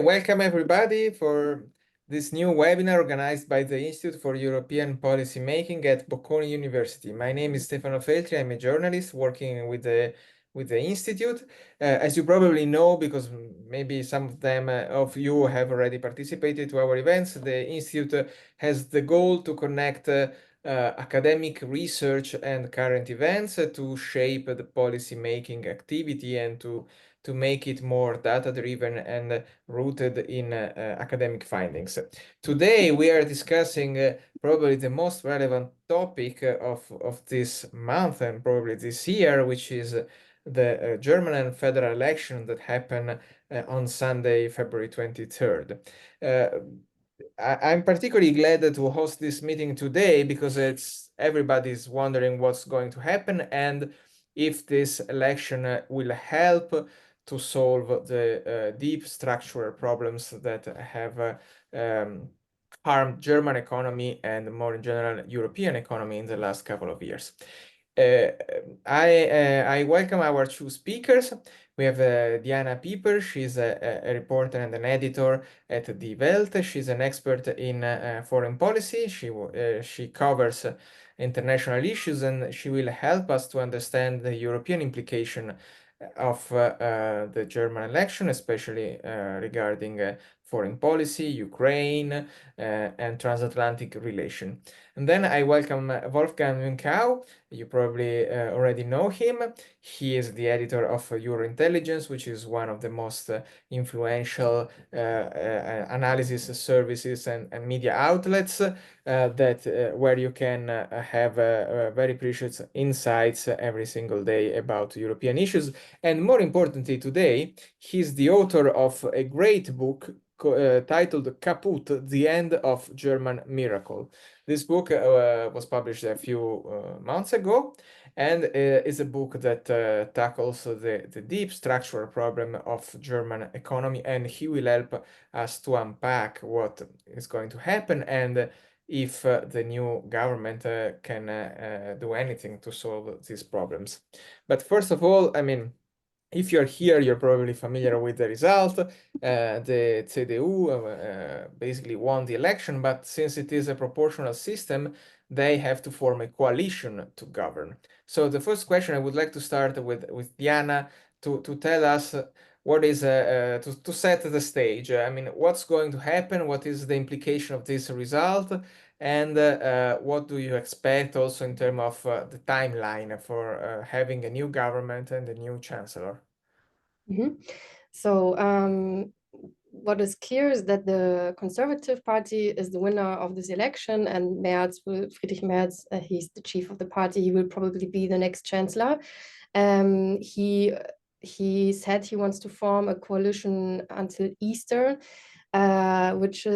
Welcome everybody for this new webinar organized by the Institute for European Policy Making at Bocconi University. My name is Stefano Feltri. I'm a journalist working with the Institute. As you probably know, because maybe some of you have already participated to our events, the Institute has the goal to connect academic research and current events to shape the policy making activity and to make it more data-driven and rooted in academic findings. Today, we are discussing probably the most relevant topic of this month and probably this year, which is the German federal election that happened on Sunday, February 23rd. I'm particularly glad to host this meeting today because everybody's wondering what's going to happen and if this election will help to solve the deep structural problems that have harmed German economy and more in general European economy in the last couple of years. I welcome our two speakers. We have Diana Pieper. She's a reporter and an editor at Die Welt. She's an expert in foreign policy. She covers international issues, and she will help us to understand the European implication of the German election, especially regarding foreign policy, Ukraine, and transatlantic relation. And then I welcome Wolfgang Münkau. You probably already know him. He is the editor of Eurointelligence, which is one of the most influential analysis services and media outlets where you can have very precious insights every single day about European issues. And more importantly, today, he's the author of a great book titled Kaput, The End of German Miracle. This book was published a few months ago and is a book that tackles the deep structural problem of German economy, and he will help us to unpack what is going to happen and if the new government can do anything to solve these problems. But first of all, I mean, if you're here, you're probably familiar with the result. The CDU basically won the election, but since it is a proportional system, they have to form a coalition to govern. So the first question I would like to start with Diana to tell us what is to set the stage. I mean, what's going to happen? What is the implication of this result? And what do you expect also in terms of the timeline for having a new government and a new chancellor? So what is clear is that the Conservative Party is the winner of this election, and Friedrich Merz, he's the chief of the party. He will probably be the next chancellor. He said he wants to form a coalition until Easter, which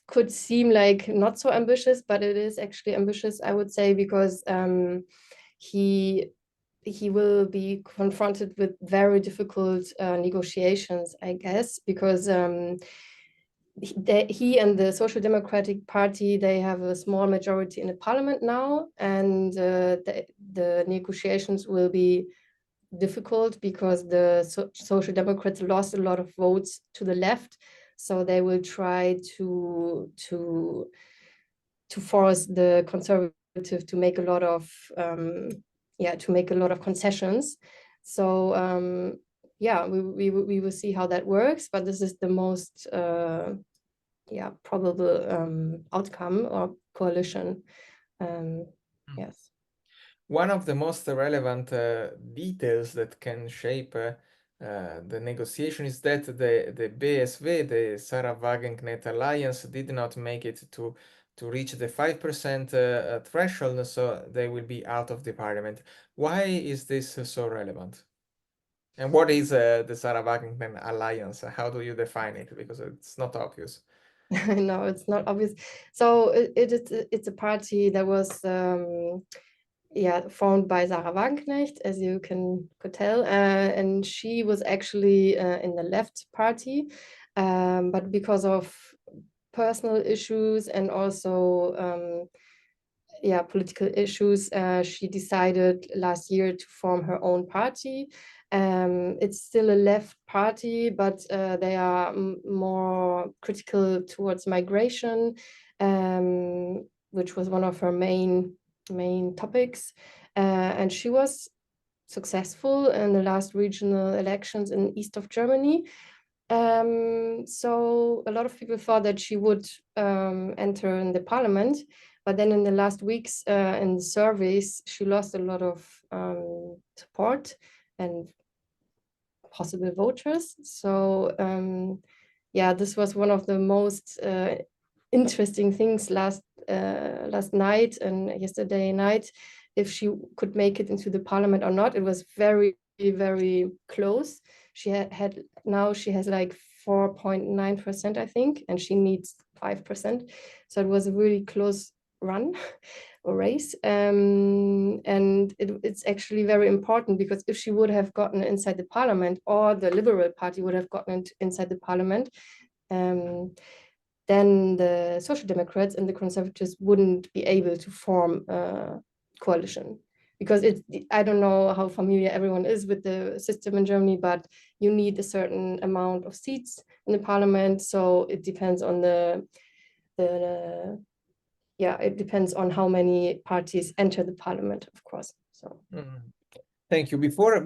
could seem like not so ambitious, but it is actually ambitious, I would say, because he will be confronted with very difficult negotiations, I guess, because he and the Social Democratic Party, they have a small majority in the parliament now, and the negotiations will be difficult because the Social Democrats lost a lot of votes to the left, so they will try to force the Conservative to make a lot of concessions. So we will see how that works, but this is the most probable outcome or coalition. Yes. One of the most relevant details that can shape the negotiation is that the BSV, the Sarah Wagenknecht Alliance, did not make it to reach the 5% threshold, so they will be out of the parliament. Why is this so relevant? And what is the Sarah Wagenknecht Alliance? How do you define it? Because it's not obvious. No, it's not obvious. So it's a party that was formed by Sarah Wagenknecht, as you could tell, and she was actually in the left party, but because of personal issues and also political issues, she decided last year to form her own party. It's still a left party, but they are more critical towards migration, which was one of her main topics. And she was successful in the last regional elections in east of Germany. So a lot of people thought that she would enter in the parliament, but then in the last weeks in the surveys, she lost a lot of support and possible voters. So yeah, this was one of the most interesting things last night and yesterday night, if she could make it into the parliament or not. It was very, very close. She now she has like 4.9%, I think, and she needs 5%. So it was a really close run or race. And it's actually very important, because if she would have gotten inside the parliament, or the Liberal Party would have gotten inside the parliament, then the Social Democrats and the Conservatives wouldn't be able to form a coalition. Because I don't know how familiar everyone is with the system in Germany, but you need a certain amount of seats in the parliament. So it depends on it depends on how many parties enter the parliament, of course. So. Thank you. Before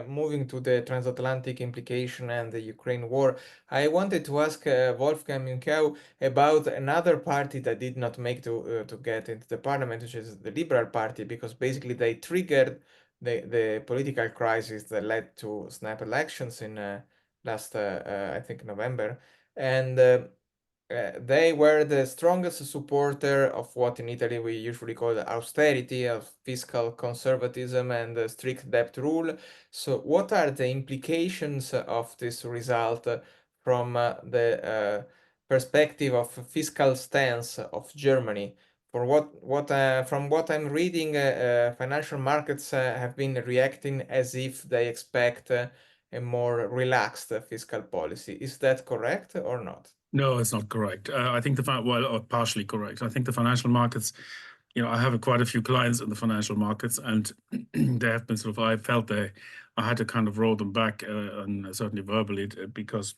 moving to the transatlantic implication and the Ukraine war, I wanted to ask Wolfgang Münkau about another party that did not make to get into the parliament, which is the Liberal Party, because basically they triggered the political crisis that led to snap elections in last, I think, November. And they were the strongest supporter of what in Italy we usually call austerity, of fiscal conservatism and strict debt rule. So what are the implications of this result from the perspective of fiscal stance of Germany? From what I'm reading, financial markets have been reacting as if they expect a more relaxed fiscal policy. Is that correct or not? No, it's not correct. I think or partially correct. I think the financial markets, I have quite a few clients in the financial markets, and they have been I felt I had to kind of roll them back, and certainly verbally, because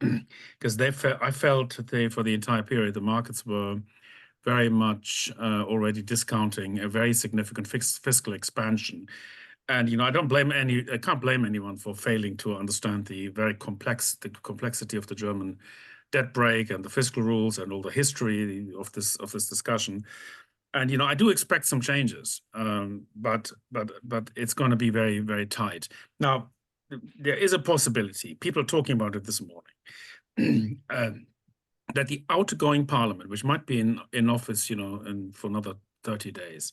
I felt for the entire period, the markets were very much already discounting a very significant fiscal expansion. And I can't blame anyone for failing to understand the complexity of the German debt break and the fiscal rules and all the history of this discussion. And I do expect some changes, but it's going to be very, very tight. Now, there is a possibility. People are talking about it this morning. That the outgoing parliament, which might be in office, for another 30 days,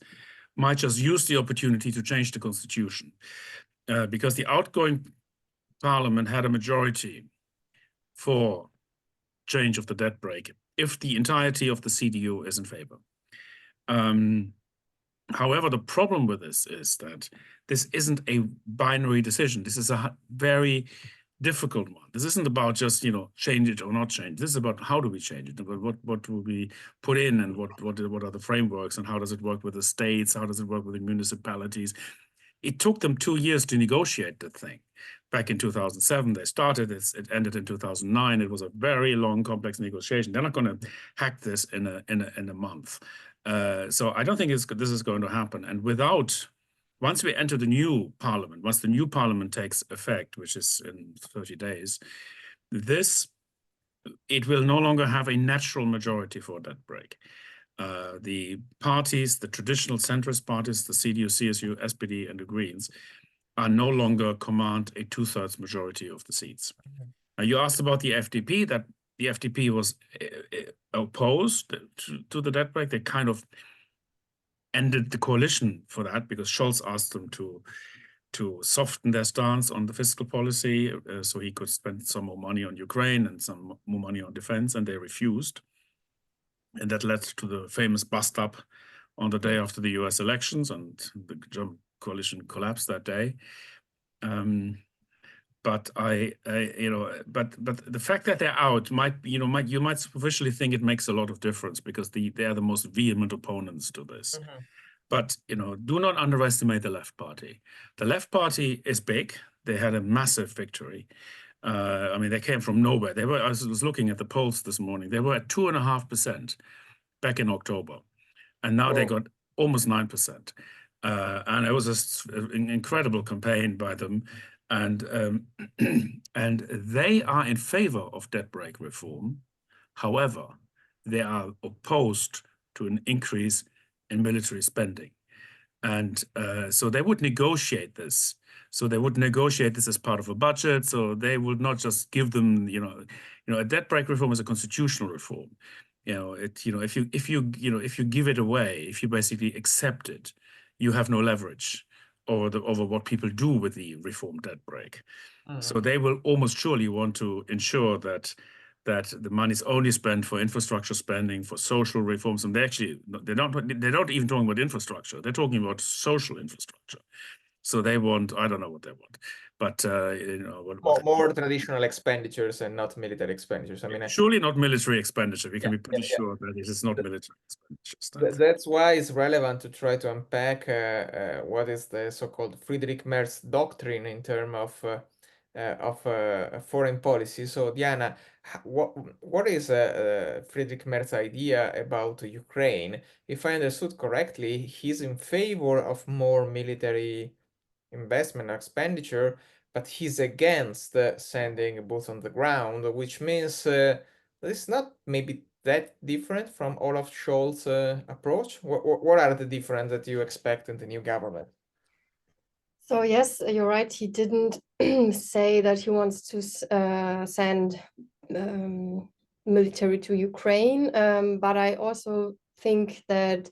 might just use the opportunity to change the constitution, because the outgoing parliament had a majority for change of the debt break if the entirety of the CDU is in favor. However, the problem with this is that this isn't a binary decision. This is a very difficult one. This isn't about just change it or not change. This is about how do we change it, about what will we put in, and what are the frameworks, and how does it work with the states, how does it work with the municipalities. It took them 2 years to negotiate the thing. Back in 2007, they started. It ended in 2009. It was a very long, complex negotiation. They're not going to hack this in a month. So I don't think this is going to happen. And once we enter the new parliament, once the new parliament takes effect, which is in 30 days, it will no longer have a natural majority for that break. The parties, the traditional centrist parties, the CDU, CSU, SPD, and the Greens, are no longer command a 2/3 majority of the seats. Now, you asked about the FDP, that the FDP was opposed to the debt break. They kind of ended the coalition for that, because Scholz asked them to soften their stance on the fiscal policy, so he could spend some more money on Ukraine and some more money on defense, and they refused. And that led to the famous bust-up on the day after the US elections, and the German coalition collapsed that day. but but the fact that they're out you might superficially think it makes a lot of difference because they are the most vehement opponents to this. But do not underestimate the Left Party. The Left Party is big. They had a massive victory. I mean, they came from nowhere. I was looking at the polls this morning. They were at 2.5% back in October, and now they got almost 9%. And it was an incredible campaign by them. And and they are in favor of debt brake reform. However, they are opposed to an increase in military spending. And so they would negotiate this. So they would negotiate this as part of a budget. So they would not just give them, a debt brake reform is a constitutional reform. If you give it away, if you basically accept it, you have no leverage over what people do with the reform debt brake. So they will almost surely want to ensure that the money is only spent for infrastructure spending, for social reforms, and they're not even talking about infrastructure. They're talking about social infrastructure. So they want, I don't know what they want, but more traditional expenditures and not military expenditures. I mean, surely not military expenditure. We can be pretty sure that it is not military expenditures. That's why it's relevant to try to unpack what is the so-called Friedrich Merz doctrine in terms of foreign policy. So, Diana, what is Friedrich Merz's idea about Ukraine? If I understood correctly, he's in favor of more military investment expenditure, but he's against sending boots on the ground, which means it's not maybe that different from Olaf Scholz' approach. What are the differences that you expect in the new government? So yes, you're right. He didn't say that he wants to send military to Ukraine, but I also think that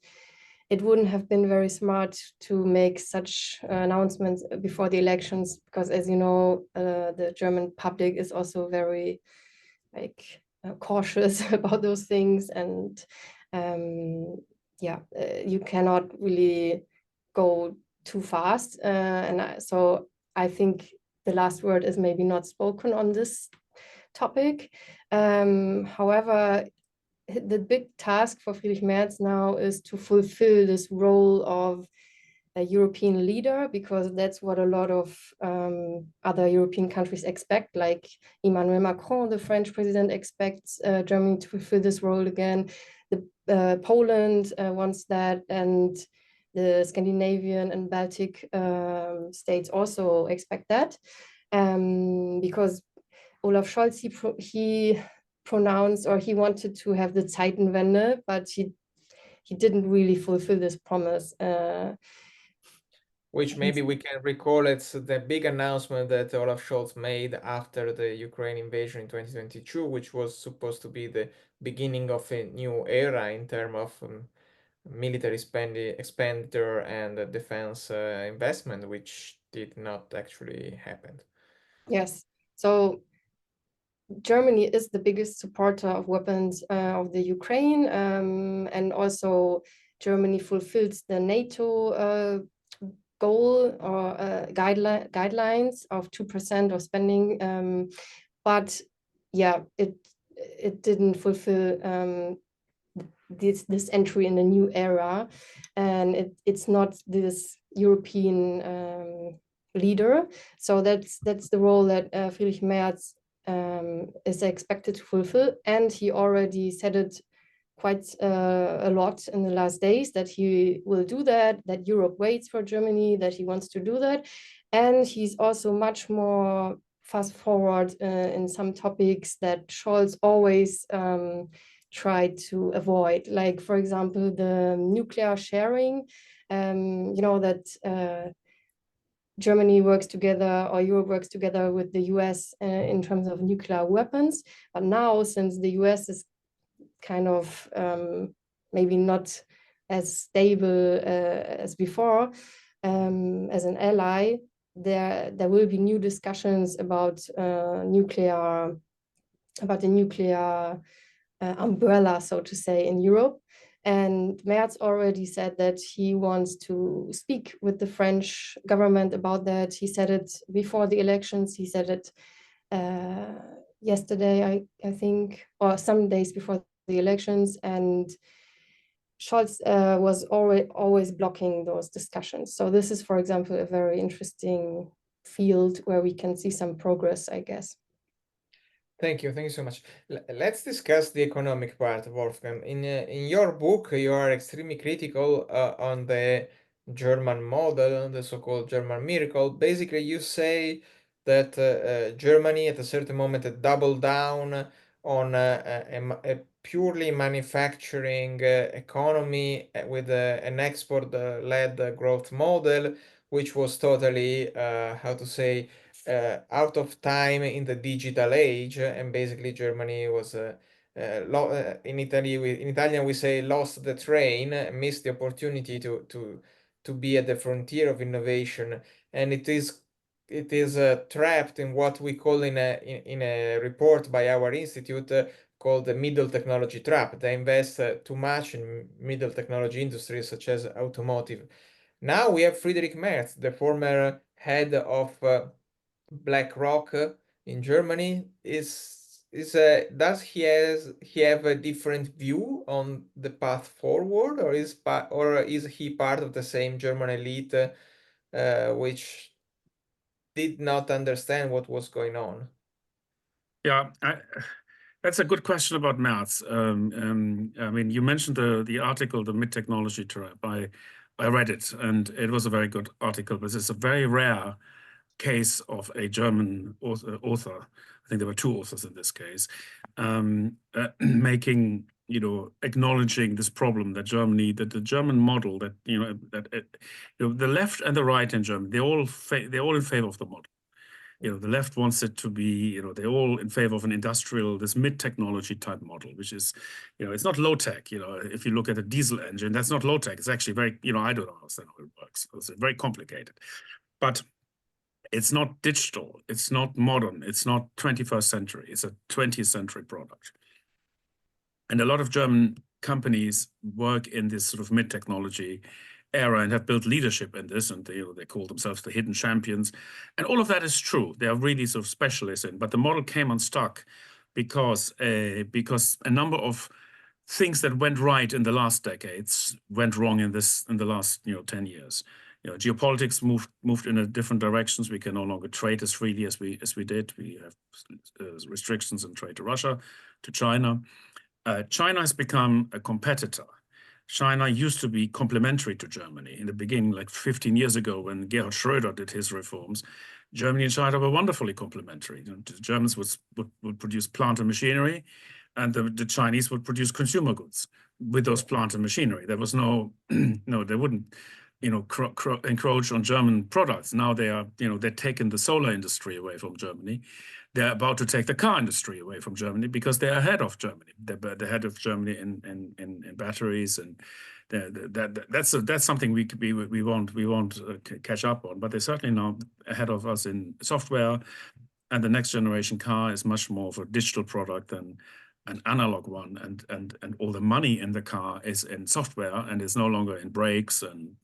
it wouldn't have been very smart to make such announcements before the elections, because as you know, the German public is also very cautious about those things, and you cannot really go too fast, so I think the last word is maybe not spoken on this topic. However, the big task for Friedrich Merz now is to fulfill this role of a European leader, because that's what a lot of other European countries expect. Like Emmanuel Macron, the French president, expects Germany to fulfill this role again. Poland wants that, and the Scandinavian and Baltic states also expect that, because Olaf Scholz, he pronounced, or he wanted to have the Zeitenwende, but he didn't really fulfill this promise. Which maybe we can recall, it's the big announcement that Olaf Scholz made after the Ukraine invasion in 2022, which was supposed to be the beginning of a new era in terms of military expenditure and defense investment, which did not actually happen. Yes, so Germany is the biggest supporter of weapons of the Ukraine, and also Germany fulfills the NATO goal or guidelines of 2% of spending, but yeah, it didn't fulfill this entry in a new era, and it's not this European leader. So that's the role that Friedrich Merz is expected to fulfill, and he already said it quite a lot in the last days, that he will do that Europe waits for Germany, that he wants to do that. And he's also much more fast forward in some topics that Scholz always tried to avoid, like for example the nuclear sharing. That Germany works together, or Europe works together with the US in terms of nuclear weapons. But now, since the US is kind of maybe not as stable as before, as an ally, there will be new discussions about the nuclear umbrella, so to say, in Europe. And Merz already said that he wants to speak with the French government about that. He said it before the elections. He said it yesterday, I think, or some days before the elections. And Scholz was always blocking those discussions. So this is, for example, a very interesting field where we can see some progress, I guess. Thank you so much. Let's discuss the economic part, Wolfgang. In your book, you are extremely critical on the German model, the so-called German miracle. Basically, you say that Germany at a certain moment doubled down on a purely manufacturing economy with an export-led growth model, which was totally, how to say, out of time in the digital age, and basically Germany was in Italian we say lost the train, missed the opportunity to be at the frontier of innovation, and it is trapped in what we call in a report by our institute called the middle technology trap. They invest too much in middle technology industries such as automotive. Now we have Friedrich Merz, the former head of BlackRock in Germany. Does he have a different view on the path forward, or is he part of the same German elite which did not understand what was going on? Yeah, that's a good question about Merz. I mean, you mentioned the article, the mid-technology trap. I read it, and it was a very good article, but it's a very rare case of a German author. I think there were two authors in this case, making, acknowledging this problem that Germany, that the German model, that the left and the right in Germany, they're all in favor of the model. The left wants it to be, they're all in favor of an industrial, this mid-technology type model, which is, it's not low tech. If you look at a diesel engine, that's not low tech. It's actually very, I don't understand how it works. It's very complicated, but it's not digital. It's not modern. It's not 21st century. It's a 20th century product. And a lot of German companies work in this sort of mid-technology era and have built leadership in this, and they call themselves the hidden champions, and all of that is true. They are really sort of specialists in, but the model came unstuck because a number of things that went right in the last decades went wrong in the last 10 years. Geopolitics moved in a different directions. We can no longer trade as freely as we did. We have restrictions in trade to Russia, to China. China has become a competitor. China used to be complementary to Germany. In the beginning, like 15 years ago, when Gerhard Schröder did his reforms, Germany and China were wonderfully complementary. The Germans would produce plant and machinery, and the Chinese would produce consumer goods with those plant and machinery. There was no, they wouldn't, encroach on German products. Now they're taking the solar industry away from Germany. They're about to take the car industry away from Germany because they're ahead of Germany. They're ahead of Germany in batteries, and that's something we won't catch up on. But they're certainly now ahead of us in software, and the next generation car is much more of a digital product than an analog one, and all the money in the car is in software and is no longer in brakes and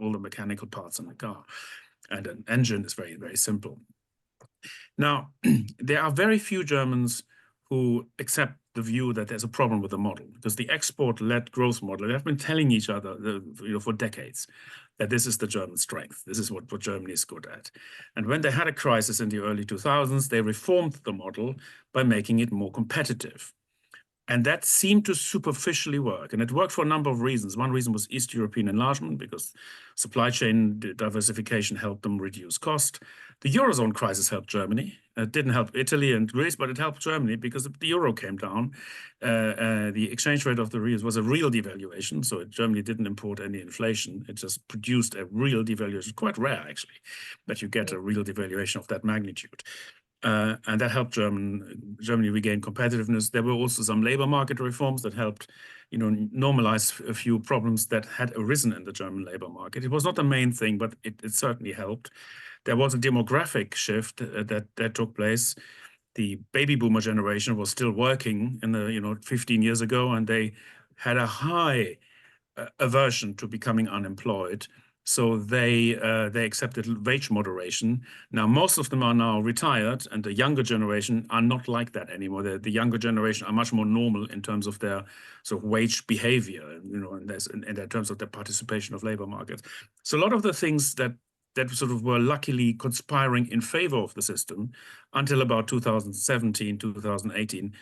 all the mechanical parts in the car, and an engine is very, very simple. Now, there are very few Germans who accept the view that there's a problem with the model, because the export-led growth model, they have been telling each other for decades that this is the German strength. This is what Germany is good at. And when they had a crisis in the early 2000s, they reformed the model by making it more competitive. And that seemed to superficially work. And it worked for a number of reasons. One reason was East European enlargement, because supply chain diversification helped them reduce cost. The Eurozone crisis helped Germany. It didn't help Italy and Greece, but it helped Germany because the euro came down. The exchange rate of the real was a real devaluation. So Germany didn't import any inflation. It just produced a real devaluation. Quite rare, actually, that you get a real devaluation of that magnitude. And that helped Germany regain competitiveness. There were also some labor market reforms that helped, normalize a few problems that had arisen in the German labor market. It was not the main thing, but it certainly helped. There was a demographic shift that took place. The baby boomer generation was still working in the 15 years ago, and they had a high aversion to becoming unemployed. So they accepted wage moderation. Now, most of them are now retired, and the younger generation are not like that anymore. The younger generation are much more normal in terms of their sort of wage behavior, you know, and in terms of their participation of labor markets. So a lot of the things that sort of were luckily conspiring in favor of the system until about 2017, 2018,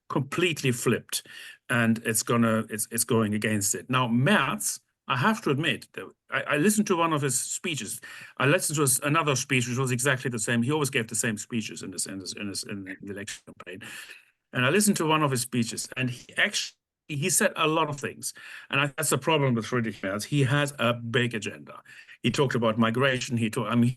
completely flipped, and it's going against it. Now, Merz, I have to admit, I listened to one of his speeches. I listened to another speech which was exactly the same. He always gave the same speeches in the election campaign, and I listened to one of his speeches, and he said a lot of things, and that's the problem with Friedrich Merz. He has a big agenda. He talked about migration. I mean,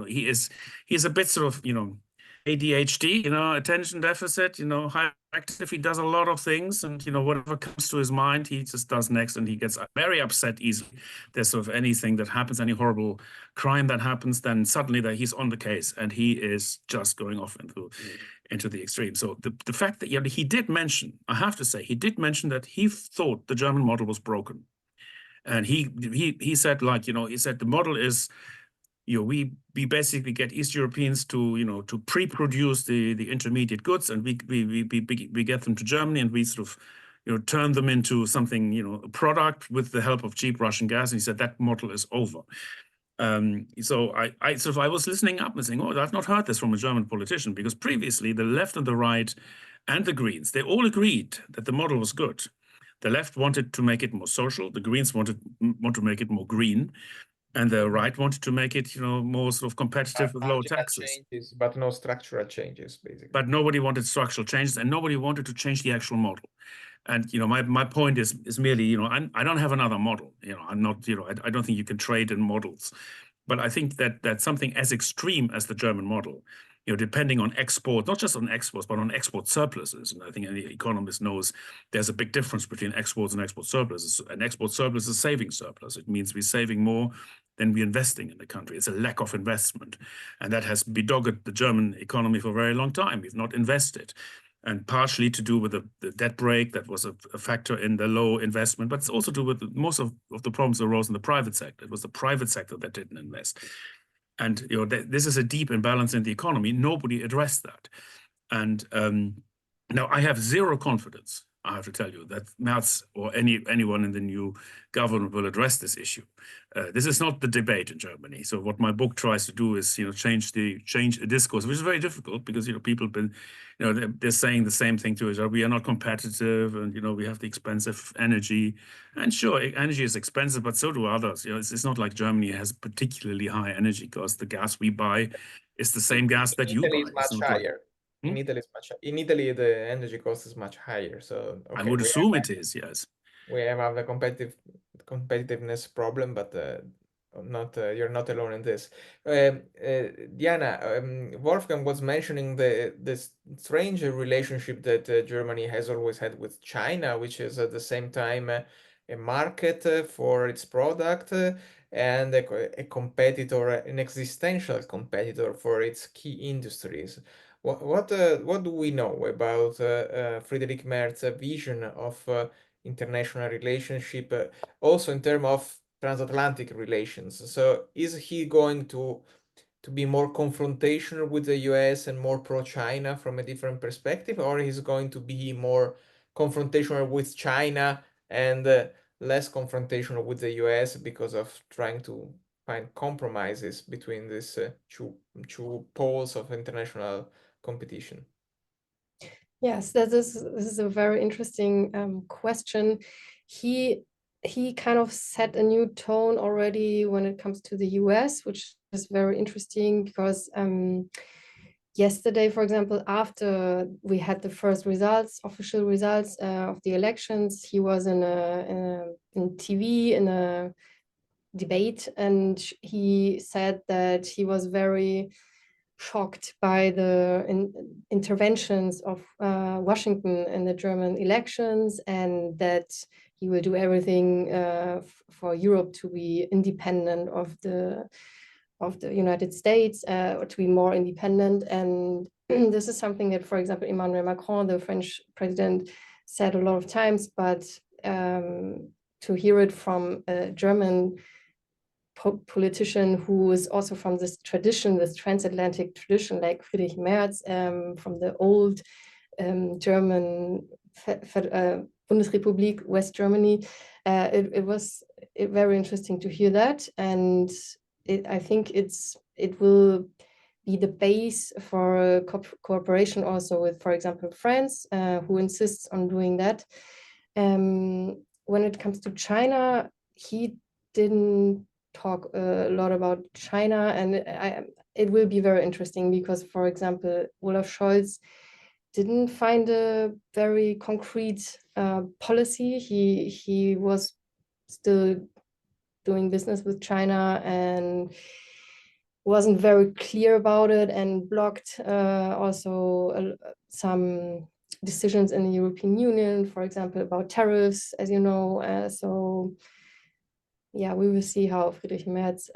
he's a bit sort of, you know, ADHD, you know, attention deficit, you know, hyperactive. He does a lot of things, and, you know, whatever comes to his mind, he just does next, and he gets very upset easily. There's sort of anything that happens, any horrible crime that happens, then suddenly that he's on the case, and he is just going off into the extreme. So the fact that, you know, he did mention, I have to say, he did mention that he thought the German model was broken. And he said, like, you know, he said the model is, you know, we basically get East Europeans to, you know, to pre-produce the intermediate goods, and we get them to Germany, and we sort of, you know, turn them into something, you know, a product with the help of cheap Russian gas. And he said that model is over. So I was listening up and saying, oh, I've not heard this from a German politician, because previously the left and the right and the Greens, they all agreed that the model was good. The left wanted to make it more social. The Greens want to make it more green. And the right wanted to make it, you know, more sort of competitive with low taxes. Changes, but no structural changes, basically. But nobody wanted structural changes, and nobody wanted to change the actual model. And, you know, my point is merely, you know, I don't have another model. You know, I'm not, you know, I don't think you can trade in models. But I think that something as extreme as the German model, you know, depending on export, not just on exports, but on export surpluses. And I think any economist knows there's a big difference between exports and export surpluses. An export surplus is a saving surplus. It means we're saving more than we're investing in the country. It's a lack of investment. And that has bedogged the German economy for a very long time. We've not invested. And partially to do with the debt brake, that was a factor in the low investment, but it's also to do with most of the problems that arose in the private sector. It was the private sector that didn't invest. And, you know, this is a deep imbalance in the economy. Nobody addressed that. And now I have zero confidence, I have to tell you, that Merz or anyone in the new government will address this issue. This is not the debate in Germany. So what my book tries to do is, you know, change the discourse, which is very difficult, because, you know, people have been, you know, they're saying the same thing to each other. We are not competitive, and, you know, we have the expensive energy. And sure, energy is expensive, but so do others. You know, it's not like Germany has particularly high energy costs. The gas we buy is the same gas that you buy. Italy is much higher. In Italy, the energy cost is much higher. So okay, I would assume it is, yes. We have a competitiveness problem, but not you're not alone in this. Diana, Wolfgang was mentioning this strange relationship that Germany has always had with China, which is at the same time a market for its product and a competitor, an existential competitor for its key industries. What do we know about Friedrich Merz's vision of international relationship, also in terms of transatlantic relations? So is he going to be more confrontational with the US and more pro-China from a different perspective, or he's going to be more confrontational with China and less confrontational with the US because of trying to find compromises between these two poles of international competition? Yes, this is a very interesting question. He kind of set a new tone already when it comes to the US, which is very interesting, because yesterday, for example, after we had the first official results of the elections, he was in TV in a debate, and he said that he was very shocked by the interventions of Washington in the German elections, and that he will do everything for Europe to be independent of the United States, or to be more independent. And this is something that, for example, Emmanuel Macron, the French president, said a lot of times, but to hear it from a German politician who is also from this tradition, this transatlantic tradition, like Friedrich Merz, from the old German Bundesrepublik, West Germany. It was very interesting to hear that, and I think it will be the base for cooperation also with, for example, France, who insists on doing that. When it comes to China, he didn't talk a lot about China, and it will be very interesting because, for example, Olaf Scholz didn't find a very concrete policy. He was still doing business with China and wasn't very clear about it, and blocked also some decisions in the European Union, for example, about tariffs, as you know. So yeah, we will see how Friedrich Merz.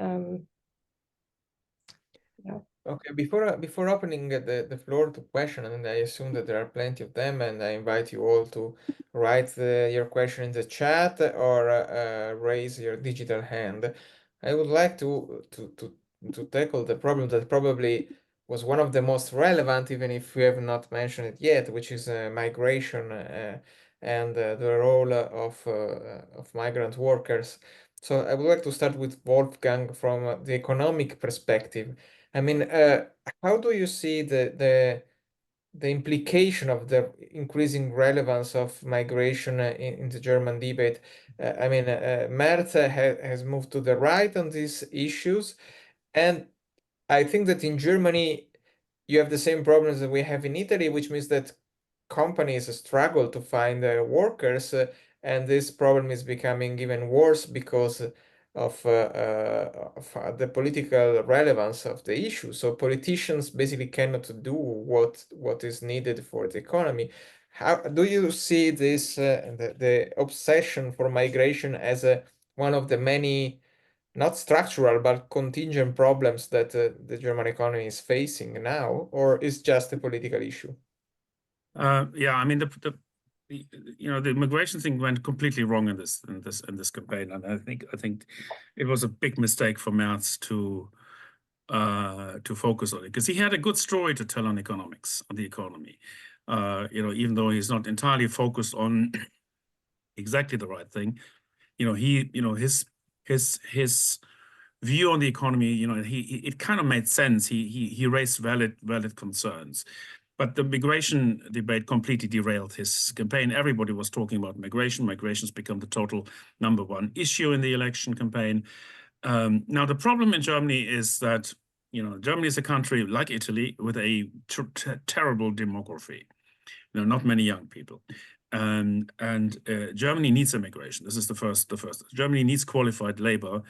Yeah. Okay, before opening the floor to question, and I assume that there are plenty of them, and I invite you all to write your question in the chat or raise your digital hand. I would like to tackle the problem that probably was one of the most relevant, even if we have not mentioned it yet, which is migration and the role of migrant workers. So I would like to start with Wolfgang from the economic perspective. I mean, how do you see the implication of the increasing relevance of migration in the German debate? I mean, Merz has moved to the right on these issues, and I think that in Germany you have the same problems that we have in Italy, which means that companies struggle to find workers, and this problem is becoming even worse because of the political relevance of the issue. So politicians basically cannot do what is needed for the economy. How do you see this the obsession for migration as one of the many, not structural but contingent problems that the German economy is facing now, or is just a political issue? Yeah, I mean the immigration thing went completely wrong in this campaign, and I think it was a big mistake for Merz to focus on it, because he had a good story to tell on economics, on the economy. Even though he's not entirely focused on exactly the right thing, his view on the economy, it kind of made sense. He raised valid concerns. But the migration debate completely derailed his campaign. Everybody was talking about migration. Migration's become the total #1 issue in the election campaign. Now, the problem in Germany is that, Germany is a country like Italy with a terrible demography. Not many young people. And Germany needs immigration. This is the first. Germany needs qualified labor.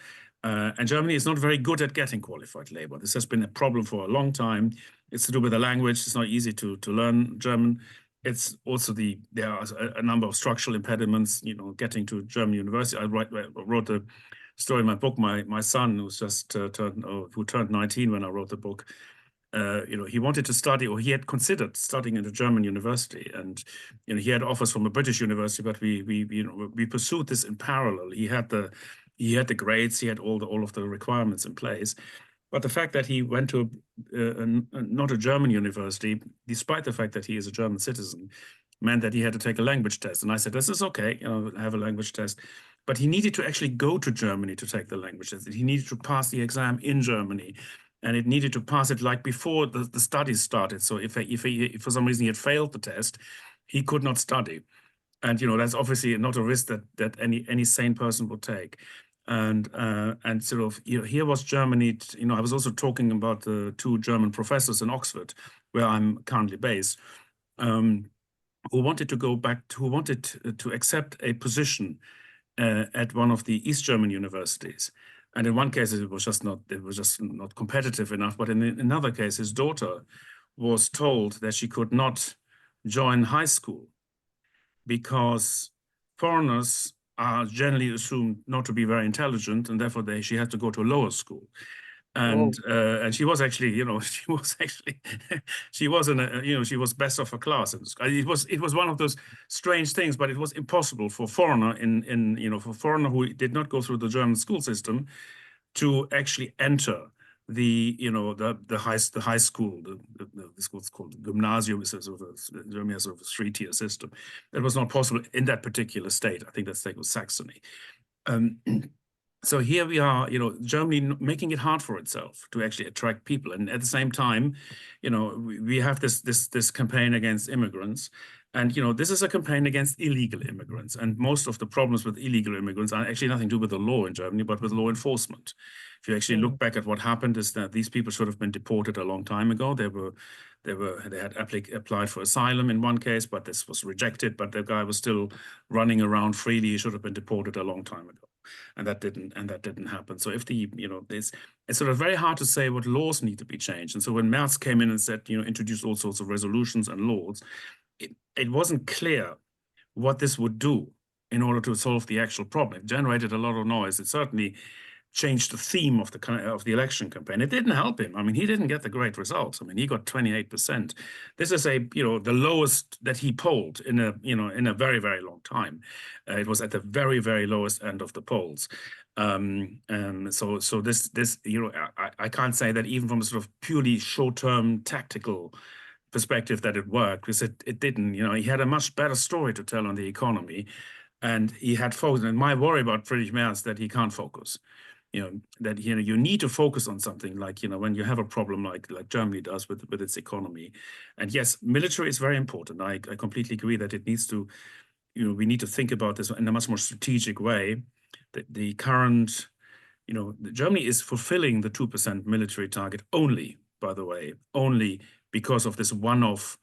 And Germany is not very good at getting qualified labor. This has been a problem for a long time. It's to do with the language. It's not easy to learn German. It's also there are a number of structural impediments, getting to German university. I wrote a story in my book. My son, who's just who turned 19 when I wrote the book, he wanted to study, or he had considered studying in a German university, and he had offers from a British university, but we pursued this in parallel. He had the grades, he had all of the requirements in place. But the fact that he went to not a German university, despite the fact that he is a German citizen, meant that he had to take a language test. And I said, this is okay, have a language test. But he needed to actually go to Germany to take the language test. He needed to pass the exam in Germany. And it needed to pass it like before the studies started. So if for some reason he had failed the test, he could not study. And that's obviously not a risk that any sane person would take. And sort of here was Germany. I was also talking about the 2 German professors in Oxford, where I'm currently based, who wanted to go back, who wanted to accept a position at one of the East German universities. And in one case, it was just not competitive enough. But in another case, his daughter was told that she could not join high school because foreigners are generally assumed not to be very intelligent, and therefore she had to go to a lower school. And she was actually, she was in a, she was best of her class. It was one of those strange things, but it was impossible for foreigner for foreigner who did not go through the German school system to actually enter the high school. The school's called Gymnasium. Germany has sort of a 3-tier system. That was not possible in that particular state. I think that state was Saxony. So here we are, Germany making it hard for itself to actually attract people, and at the same time, we have this campaign against immigrants, and this is a campaign against illegal immigrants, and most of the problems with illegal immigrants are actually nothing to do with the law in Germany, but with law enforcement. If you actually look back at what happened, is that these people should have been deported a long time ago. They had applied for asylum in one case, but this was rejected. But the guy was still running around freely. He should have been deported a long time ago. And that didn't happen. So if it's sort of very hard to say what laws need to be changed. And so when Merz came in and said, introduced all sorts of resolutions and laws, it wasn't clear what this would do in order to solve the actual problem. It generated a lot of noise. It certainly changed the theme of the election campaign. It didn't help him. I mean, he didn't get the great results. I mean, he got 28%. This is the lowest that he polled in a very, very long time. It was at the very, very lowest end of the polls. So this I can't say that even from a sort of purely short-term tactical perspective that it worked, because it didn't. He had a much better story to tell on the economy, and he had focus. And my worry about Friedrich Merz that he can't focus. That you need to focus on something like when you have a problem like Germany does with its economy. And yes, military is very important. I completely agree that it needs to, we need to think about this in a much more strategic way. The current, Germany is fulfilling the 2% military target only, by the way, only because of this one-off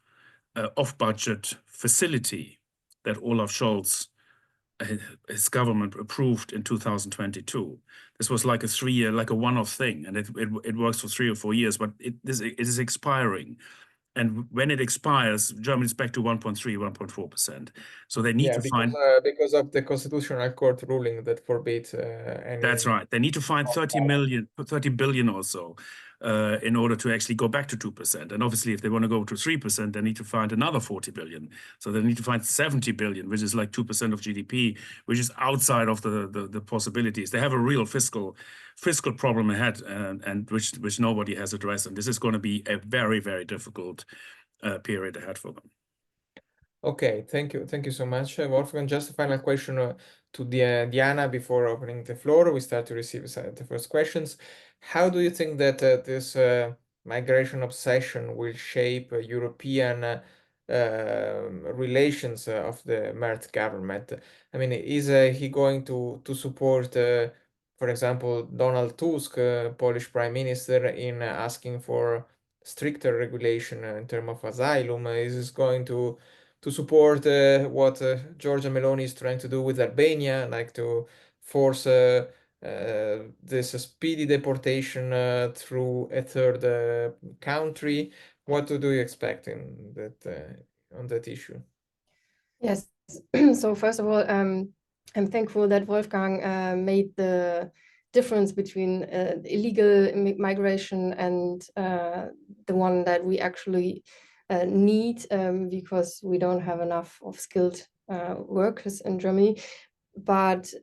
off-budget facility that Olaf Scholz, his government, approved in 2022. This was like a 3-year, like a one-off thing, and it works for 3 or 4 years, but it is expiring. And when it expires, Germany's back to 1.3, 1.4%. So they need to find because of the Constitutional Court ruling that forbids any. That's right. They need to find 30 billion or so in order to actually go back to 2%. And obviously, if they want to go to 3%, they need to find another 40 billion. So they need to find 70 billion, which is like 2% of GDP, which is outside of the possibilities. They have a real fiscal problem ahead, and which nobody has addressed. And this is going to be a very, very difficult period ahead for them. Okay, thank you so much, Wolfgang. Just a final question to Diana before opening the floor. We start to receive the first questions. How do you think that this migration obsession will shape European relations of the Merz government? I mean, is he going to support, for example, Donald Tusk, Polish Prime Minister, in asking for stricter regulation in terms of asylum? Is this going to support what Giorgia Meloni is trying to do with Albania, like to force this speedy deportation through a third country? What do you expect in that on that issue? Yes. So first of all, I'm thankful that Wolfgang made the difference between illegal migration and the one that we actually need, because we don't have enough of skilled workers in Germany. But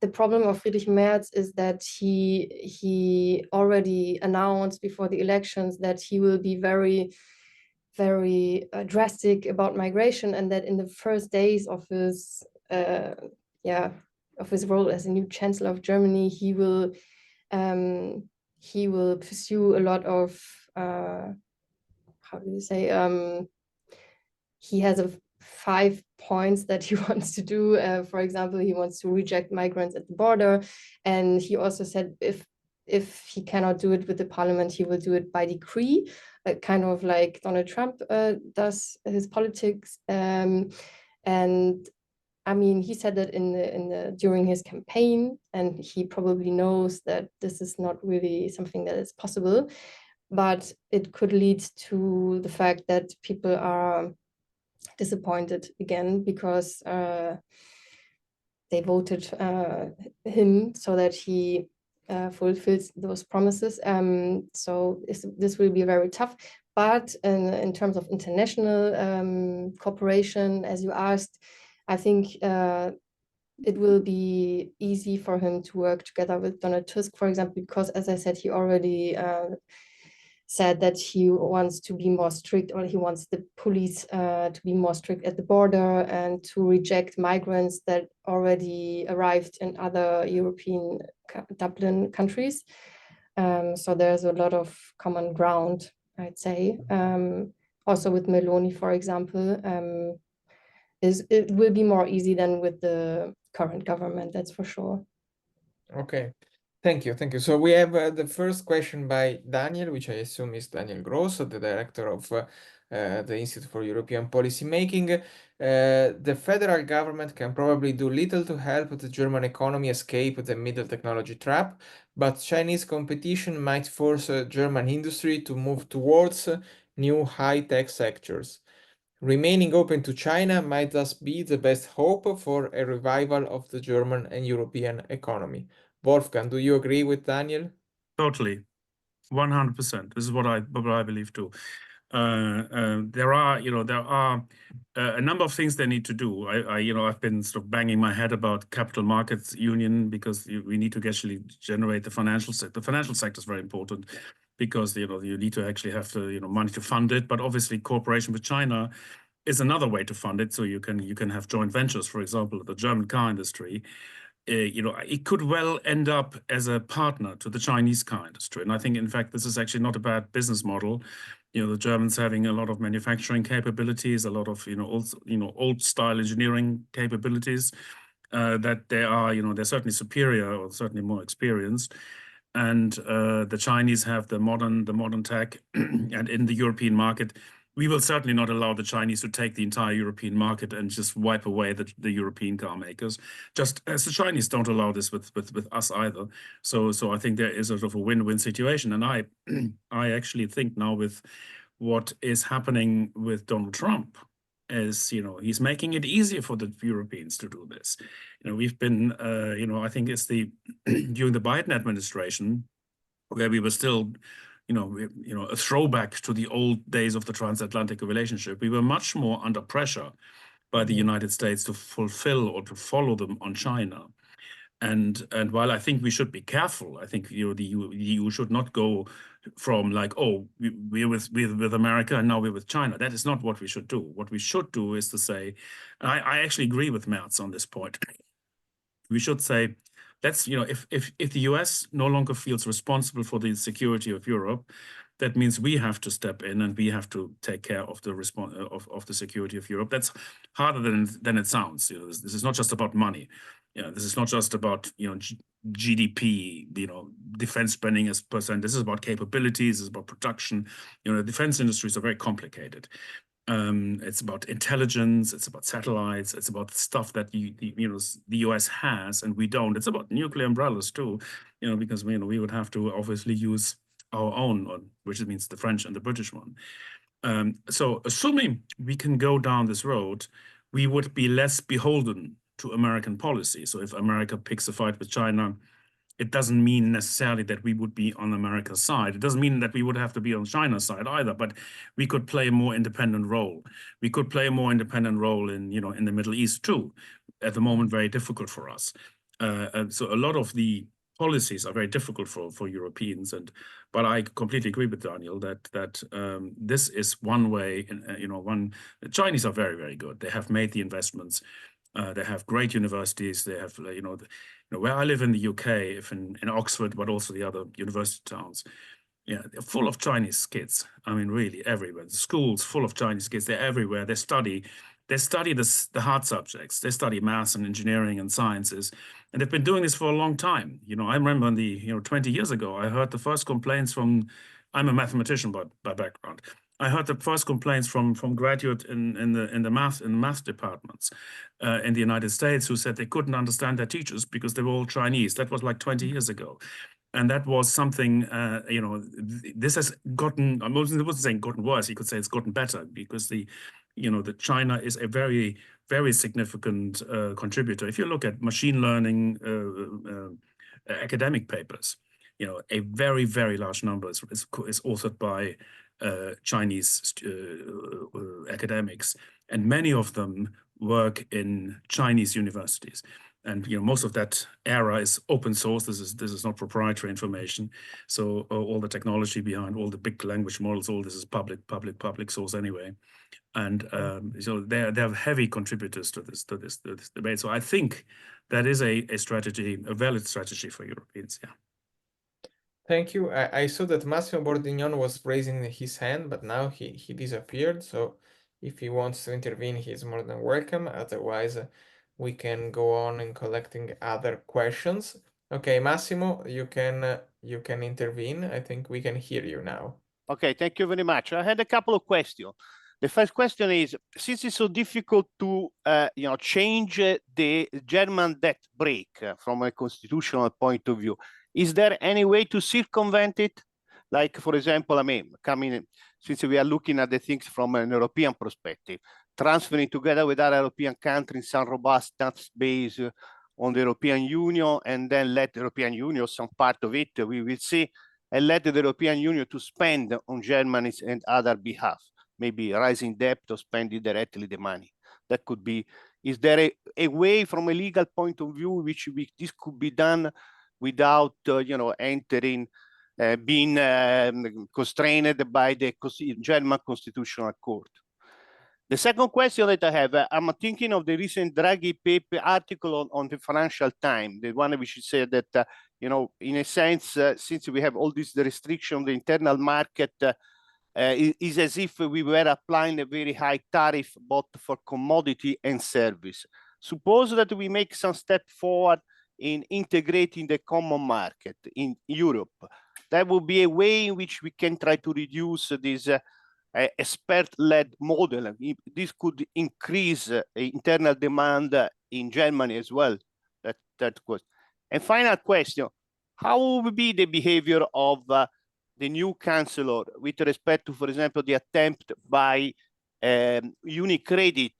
the problem of Friedrich Merz is that he already announced before the elections that he will be very, very drastic about migration, and that in the first days of his role as a new Chancellor of Germany, he will pursue a lot of how do you say, he has 5 points that he wants to do. For example, he wants to reject migrants at the border, and he also said if he cannot do it with the parliament, he will do it by decree, kind of like Donald Trump does his politics. And I mean, he said that during his campaign, and he probably knows that this is not really something that is possible. But it could lead to the fact that people are disappointed again because they voted him, so that he fulfills those promises. So this will be very tough. But in terms of international cooperation, as you asked, I think it will be easy for him to work together with Donald Tusk, for example, because, as I said, he already said that he wants to be more strict, or he wants the police to be more strict at the border and to reject migrants that already arrived in other European Dublin countries. So there's a lot of common ground, I'd say. Also with Meloni, for example, it will be more easy than with the current government, that's for sure. Okay, thank you. So we have the first question by Daniel, which I assume is Daniel Grosso, the director of the Institute for European Policy Making. The federal government can probably do little to help the German economy escape the middle technology trap, but Chinese competition might force German industry to move towards new high-tech sectors. Remaining open to China might thus be the best hope for a revival of the German and European economy. Wolfgang, do you agree with Daniel? Totally, 100%. This is what I believe too. There are a number of things they need to do. I've been sort of banging my head about capital markets union, because we need to actually generate the financial sector. The financial sector is very important, because you need to actually have the money to fund it. But obviously, cooperation with China is another way to fund it. So you can have joint ventures, for example, the German car industry. It could well end up as a partner to the Chinese car industry. And I think, in fact, this is actually not a bad business model. The Germans having a lot of manufacturing capabilities, a lot of old style engineering capabilities, that they are they're certainly superior, or certainly more experienced. And the Chinese have the modern tech, and in the European market, we will certainly not allow the Chinese to take the entire European market and just wipe away the European car makers, just as the Chinese don't allow this with us either. So I think there is a sort of a win-win situation. And I actually think now, with what is happening with Donald Trump, is he's making it easier for the Europeans to do this. We've been I think it's during the Biden administration, where we were still a throwback to the old days of the transatlantic relationship. We were much more under pressure by the United States to fulfill or to follow them on China. And while I think we should be careful, I think the EU should not go from like, oh, we're with America and now we're with China. That is not what we should do. What we should do is to say, and I actually agree with Merz on this point. We should say, let's if the US no longer feels responsible for the security of Europe, that means we have to step in and we have to take care of the of the security of Europe. That's harder than it sounds. This is not just about money. This is not just about GDP, defense spending as percent. This is about capabilities. This is about production. Defense industries are very complicated. It's about intelligence. It's about satellites. It's about stuff that the US has and we don't. It's about nuclear umbrellas too, because we would have to obviously use our own, which means the French and the British one. So assuming we can go down this road, we would be less beholden to American policy. So if America picks a fight with China, it doesn't mean necessarily that we would be on America's side. It doesn't mean that we would have to be on China's side either, but we could play a more independent role. We could play a more independent role in the Middle East too. At the moment, very difficult for us. So a lot of the policies are very difficult for Europeans, but I completely agree with Daniel that this is one way. The Chinese are very, very good. They have made the investments. They have great universities. They have where I live in the UK, if in Oxford, but also the other university towns, they're full of Chinese kids. I mean, really everywhere. The schools full of Chinese kids. They're everywhere. They study the hard subjects. They study maths and engineering and sciences, and they've been doing this for a long time. I remember 20 years ago, I heard the first complaints from. I'm a mathematician by background. I heard the first complaints from graduate in the math departments in the United States, who said they couldn't understand their teachers because they were all Chinese. That was like 20 years ago. And that was something, this has gotten, I wasn't saying gotten worse, you could say it's gotten better, because the China is a very, very significant contributor. If you look at machine learning academic papers. You know, a very, very large number is authored by Chinese academics, and many of them work in Chinese universities. And you know, most of that era is open source. This is not proprietary information. So all the technology behind all the big language models, all this is public source anyway. And so they're heavy contributors to this debate. So I think that is a strategy, a valid strategy for Europeans. Yeah. Thank you. I saw that Massimo Bordignon was raising his hand, but now he disappeared. So if he wants to intervene, he's more than welcome. Otherwise, we can go on in collecting other questions. Okay, Massimo, you can intervene. I think we can hear you now. Okay, thank you very much. I had a couple of questions. The first question is, since it's so difficult to change the German debt brake from a constitutional point of view, is there any way to circumvent it? Like, for example, I mean, since we are looking at the things from an European perspective, transferring together with other European countries some robust tax base on the European Union, and then let the European Union, some part of it, we will see, and let the European Union to spend on Germany's and other behalf, maybe rising debt or spending directly the money. That could be, is there a way from a legal point of view which this could be done without, entering, being constrained by the German Constitutional Court? The second question that I have, I'm thinking of the recent Draghi paper article on the Financial Times, the one which said that, in a sense, since we have all this restriction on the internal market, is as if we were applying a very high tariff both for commodity and service. Suppose that we make some step forward in integrating the common market in Europe. That would be a way in which we can try to reduce this expert-led model. This could increase internal demand in Germany as well. That was. And final question, how will be the behavior of the new Chancellor with respect to, for example, the attempt by UniCredit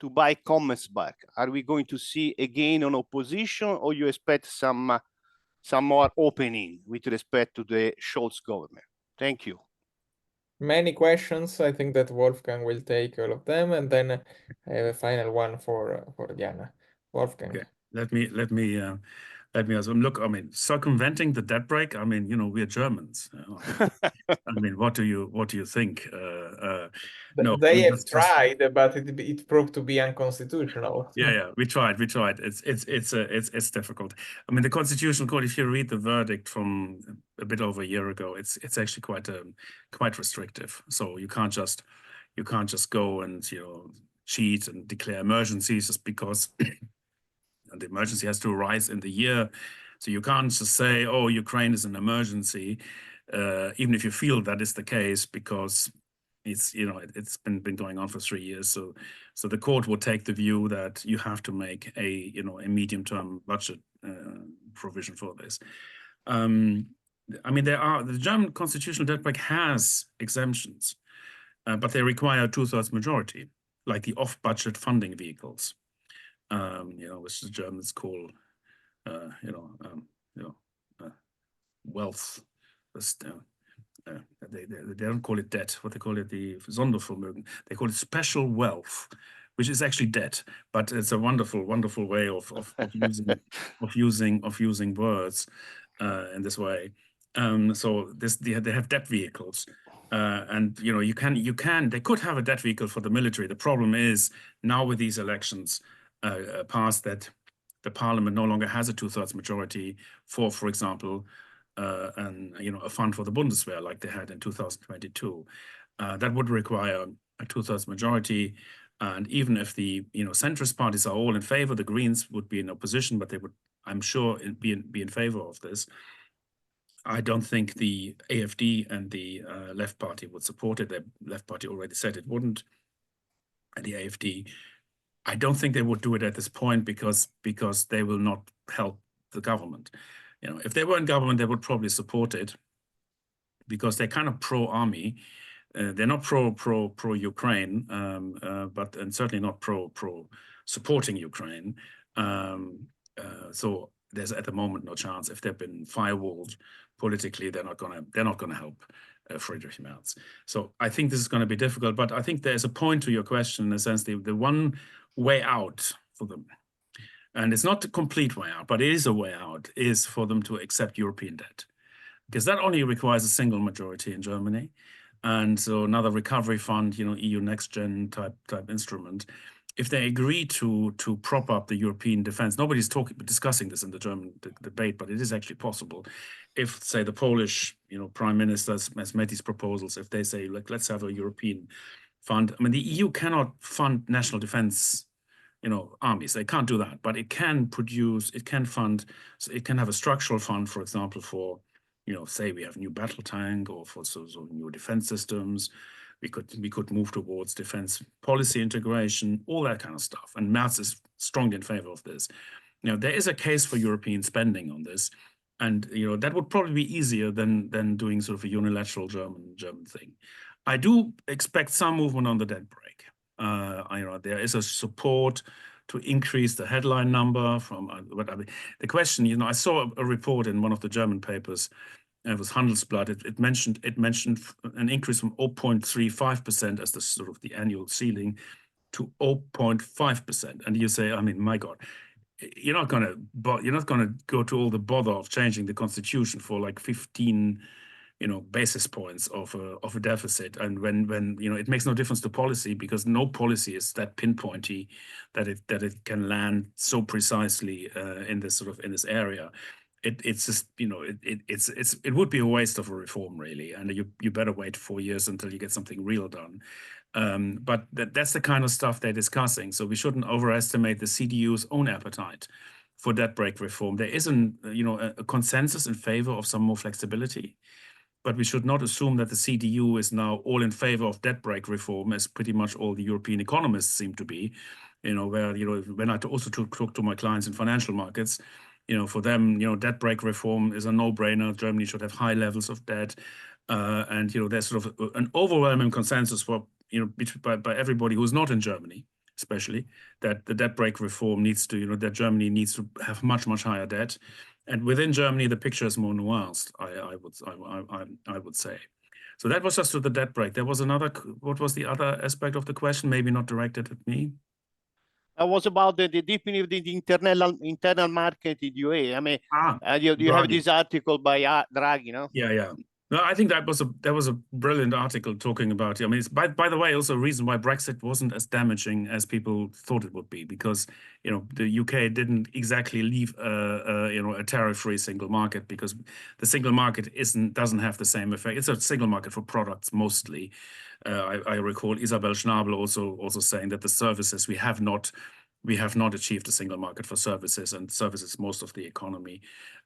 to buy Commerzbank? Are we going to see again an opposition, or you expect some more opening with respect to the Scholz government? Thank you. Many questions. I think that Wolfgang will take all of them, and then I have a final one for Diana. Wolfgang. Okay. Let me also look. I mean, circumventing the debt brake. I mean, we're Germans. I mean, what do you think? No, they have tried, but it proved to be unconstitutional. Yeah, we tried. It's difficult. I mean, the Constitutional Court, if you read the verdict from a bit over a year ago, it's actually quite restrictive. So you can't just go and cheat and declare emergencies just because the emergency has to arise in the year. So you can't just say, oh, Ukraine is an emergency, even if you feel that is the case, because it's been going on for 3 years. So the court will take the view that you have to make a medium-term budget provision for this. I mean, the German constitutional debt brake has exemptions, but they require a 2/3 majority, like the off-budget funding vehicles, which the Germans call, wealth. They don't call it debt. What they call it, the Sondervermögen. They call it special wealth, which is actually debt, but it's a wonderful way of using words in this way. So they have debt vehicles, and they could have a debt vehicle for the military. The problem is now with these elections passed that the parliament no longer has a 2/3 majority for example, a fund for the Bundeswehr like they had in 2022. That would require a 2/3 majority, and even if the centrist parties are all in favor, the Greens would be in opposition, but they would, I'm sure, be in favor of this. I don't think the AfD and the Left Party would support it. The Left Party already said it wouldn't, and the AfD, I don't think they would do it at this point because they will not help the government. If they were in government, they would probably support it because they're kind of pro-army. They're not pro-Ukraine, and certainly not pro supporting Ukraine. So there's at the moment no chance. If they've been firewalled politically, they're not gonna help Friedrich Merz. So I think this is going to be difficult, but I think there's a point to your question in the sense the one way out for them, and it's not the complete way out, but it is a way out, is for them to accept European debt, because that only requires a single majority in Germany. And so another recovery fund, EU next gen type instrument. If they agree to prop up the European defense, nobody's discussing this in the German debate, but it is actually possible. If, say, the Polish, prime minister has made these proposals, if they say, like, let's have a European fund. I mean, the EU cannot fund national defense, armies. They can't do that, but it can produce, it can fund, so it can have a structural fund, for example, for, say we have new battle tank or for so new defense systems. We could move towards defense policy integration, all that kind of stuff. And Merz is strongly in favor of this. There is a case for European spending on this, and that would probably be easier than doing sort of a unilateral German thing. I do expect some movement on the debt brake. There is a support to increase the headline number from the question. I saw a report in one of the German papers. It was Handelsblatt. It mentioned an increase from 0.35% as the sort of the annual ceiling to 0.5%. And you say, I mean, my God, you're not gonna go to all the bother of changing the constitution for like 15, basis points of a deficit. And when it makes no difference to policy, because no policy is that pinpointy that it can land so precisely in this area. It's just, it would be a waste of a reform, really, and you better wait 4 years until you get something real done. But that's the kind of stuff they're discussing. So we shouldn't overestimate the CDU's own appetite for debt brake reform. There isn't, a consensus in favor of some more flexibility, but we should not assume that the CDU is now all in favor of debt brake reform, as pretty much all the European economists seem to be. Where when I also talk to my clients in financial markets. For them, debt brake reform is a no-brainer. Germany should have high levels of debt, and there's sort of an overwhelming consensus by everybody who's not in Germany, especially, that the debt brake reform needs to, that Germany needs to have much higher debt, and within Germany the picture is more nuanced. I would say. So that was just to the debt brake. There was another. What was the other aspect of the question? Maybe not directed at me. That was about the deepening of the internal market in UA. I mean, you have this article by Draghi, Yeah. No, I think that was a brilliant article talking about. I mean, it's by the way also a reason why Brexit wasn't as damaging as people thought it would be, because the UK didn't exactly leave a tariff-free single market, because the single market doesn't have the same effect. It's a single market for products mostly. I recall Isabel Schnabel also saying that the services we have not achieved a single market for services, and services most of the economy.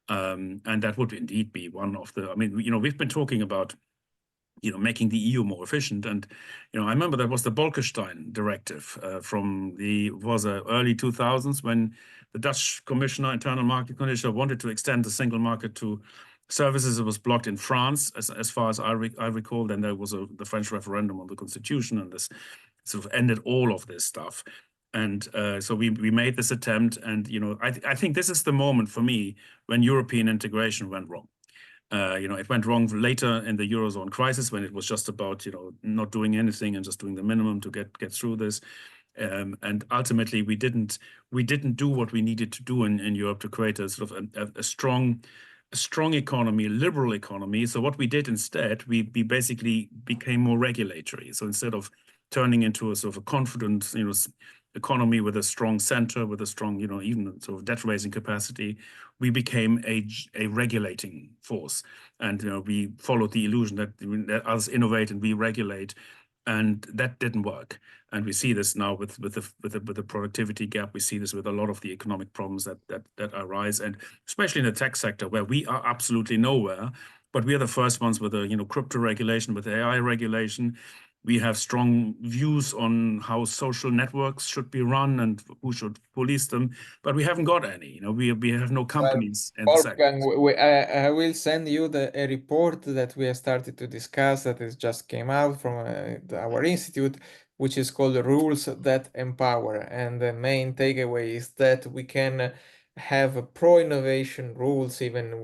And that would indeed be one of the, I mean, we've been talking about, making the EU more efficient. And, I remember there was the Bolkestein directive from the early 2000s, when the Dutch commissioner, internal market commissioner, wanted to extend the single market to services. It was blocked in France, as far as I recall. Then there was the French referendum on the constitution, and this sort of ended all of this stuff. And so we made this attempt, and I think this is the moment for me when European integration went wrong. It went wrong later in the Eurozone crisis, when it was just about not doing anything and just doing the minimum to get through this. And ultimately, we didn't do what we needed to do in Europe to create a sort of a strong economy, liberal economy. So what we did instead, we basically became more regulatory. So instead of turning into a sort of a confident, economy with a strong center, with a strong, even sort of debt raising capacity, we became a regulating force. And we followed the illusion that others innovate and we regulate, and that didn't work. And we see this now with the productivity gap. We see this with a lot of the economic problems that arise, and especially in the tech sector, where we are absolutely nowhere. But we are the first ones with the crypto regulation, with AI regulation. We have strong views on how social networks should be run and who should police them, but we haven't got any. We have no companies in the sector. I will send you a report that we have started to discuss, that has just came out from our institute, which is called Rules That Empower. And the main takeaway is that we can have pro-innovation rules even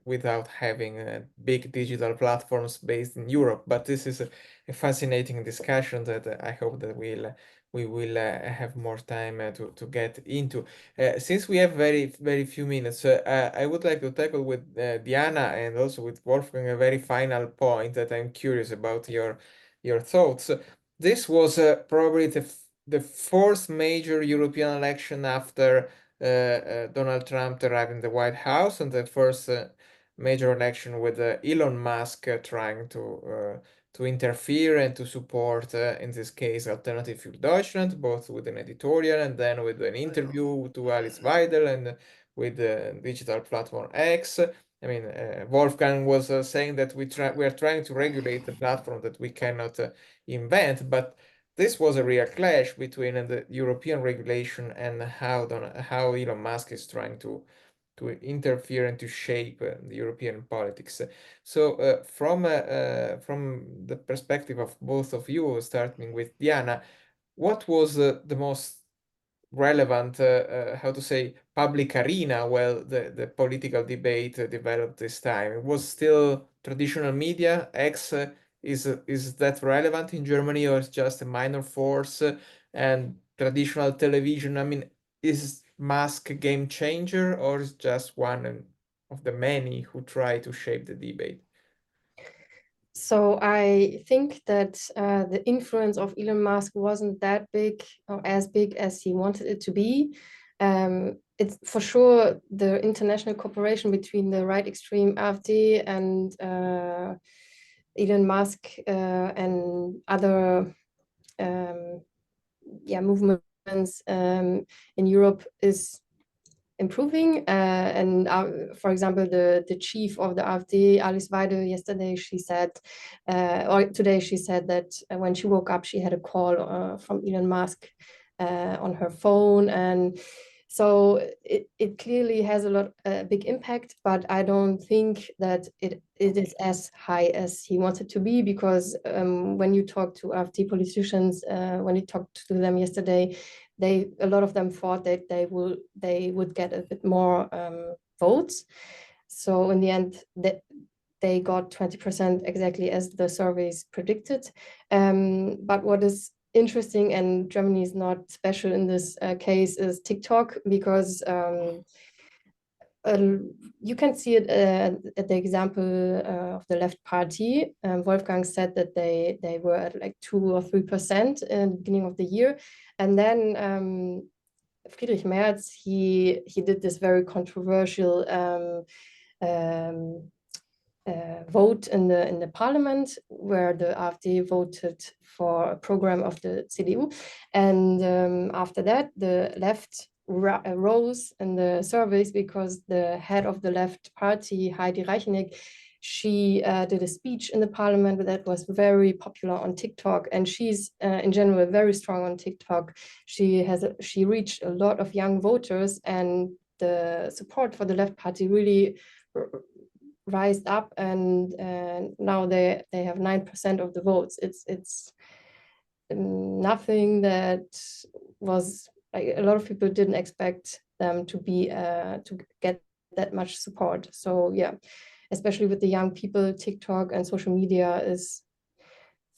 without having big digital platforms based in Europe. But this is a fascinating discussion that I hope that we will have more time to get into. Since we have very few minutes, I would like to tackle with Diana and also with Wolfgang a very final point that I'm curious about your thoughts. This was probably the fourth major European election after Donald Trump arrived in the White House, and the first major election with Elon Musk trying to interfere and to support, in this case, Alternative für Deutschland, both with an editorial and then with an interview to Alice Weidel and with the digital platform X. I mean, Wolfgang was saying that we are trying to regulate the platform that we cannot invent, but this was a real clash between the European regulation and how Elon Musk is trying to interfere and to shape the European politics. So from the perspective of both of you, starting with Diana, what was the most relevant, how to say, public arena where the political debate developed this time? It was still traditional media. X is that relevant in Germany, or is just a minor force? And traditional television, I mean, is Musk a game changer, or is just one of the many who try to shape the debate? So I think that the influence of Elon Musk wasn't that big or as big as he wanted it to be. It's for sure the international cooperation between the right extreme AfD and Elon Musk and other movements in Europe is improving. And for example, the chief of the AfD, Alice Weidel, yesterday she said, or today she said that when she woke up, she had a call from Elon Musk on her phone. And so it clearly has a big impact, but I don't think that it is as high as he wanted to be, because when you talk to AfD politicians, when you talked to them yesterday, a lot of them thought that they would get a bit more votes. So in the end, they got 20% exactly as the surveys predicted. But what is interesting, and Germany is not special in this case, is TikTok, because you can see it at the example of the left party. Wolfgang said that they were at like 2 or 3% in the beginning of the year, and then Friedrich Merz, he did this very controversial vote in the parliament, where the AfD voted for a program of the CDU, and after that the left rose in the surveys, because the head of the left party, Heidi Reichenick, she did a speech in the parliament that was very popular on TikTok, and she's in general very strong on TikTok. She reached a lot of young voters, and the support for the left party really rised up, and now they have 9% of the votes. It's nothing that was like, a lot of people didn't expect them to be to get that much support. So yeah, especially with the young people, TikTok and social media is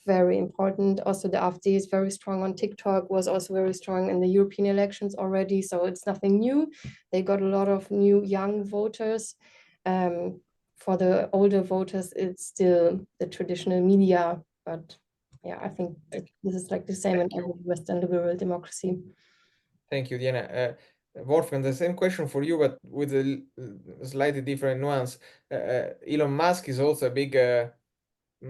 very important. Also, the AfD is very strong on TikTok, was also very strong in the European elections already. So it's nothing new. They got a lot of new young voters. For the older voters, it's still the traditional media. But yeah, I think this is like the same in every Western liberal democracy. Thank you, Diana. Wolfgang, the same question for you, but with a slightly different nuance. Elon Musk is also a big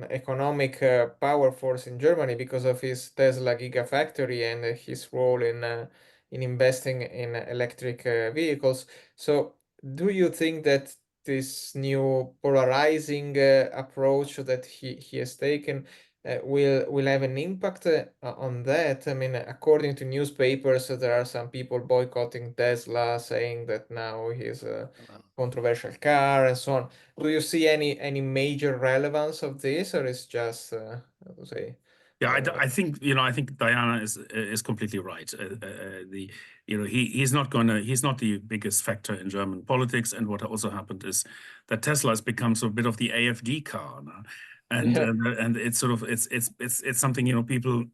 economic power force in Germany because of his Tesla Gigafactory and his role in investing in electric vehicles. So, do you think that this new polarizing approach that he has taken will have an impact on that? I mean, according to newspapers, there are some people boycotting Tesla, saying that now he's a controversial car and so on. Do you see any major relevance of this, or is just how to say, Yeah, I think I think Diana is completely right. He's not the biggest factor in German politics. And what also happened is that Tesla has become a bit of the AfD car now. And it's sort of it's something people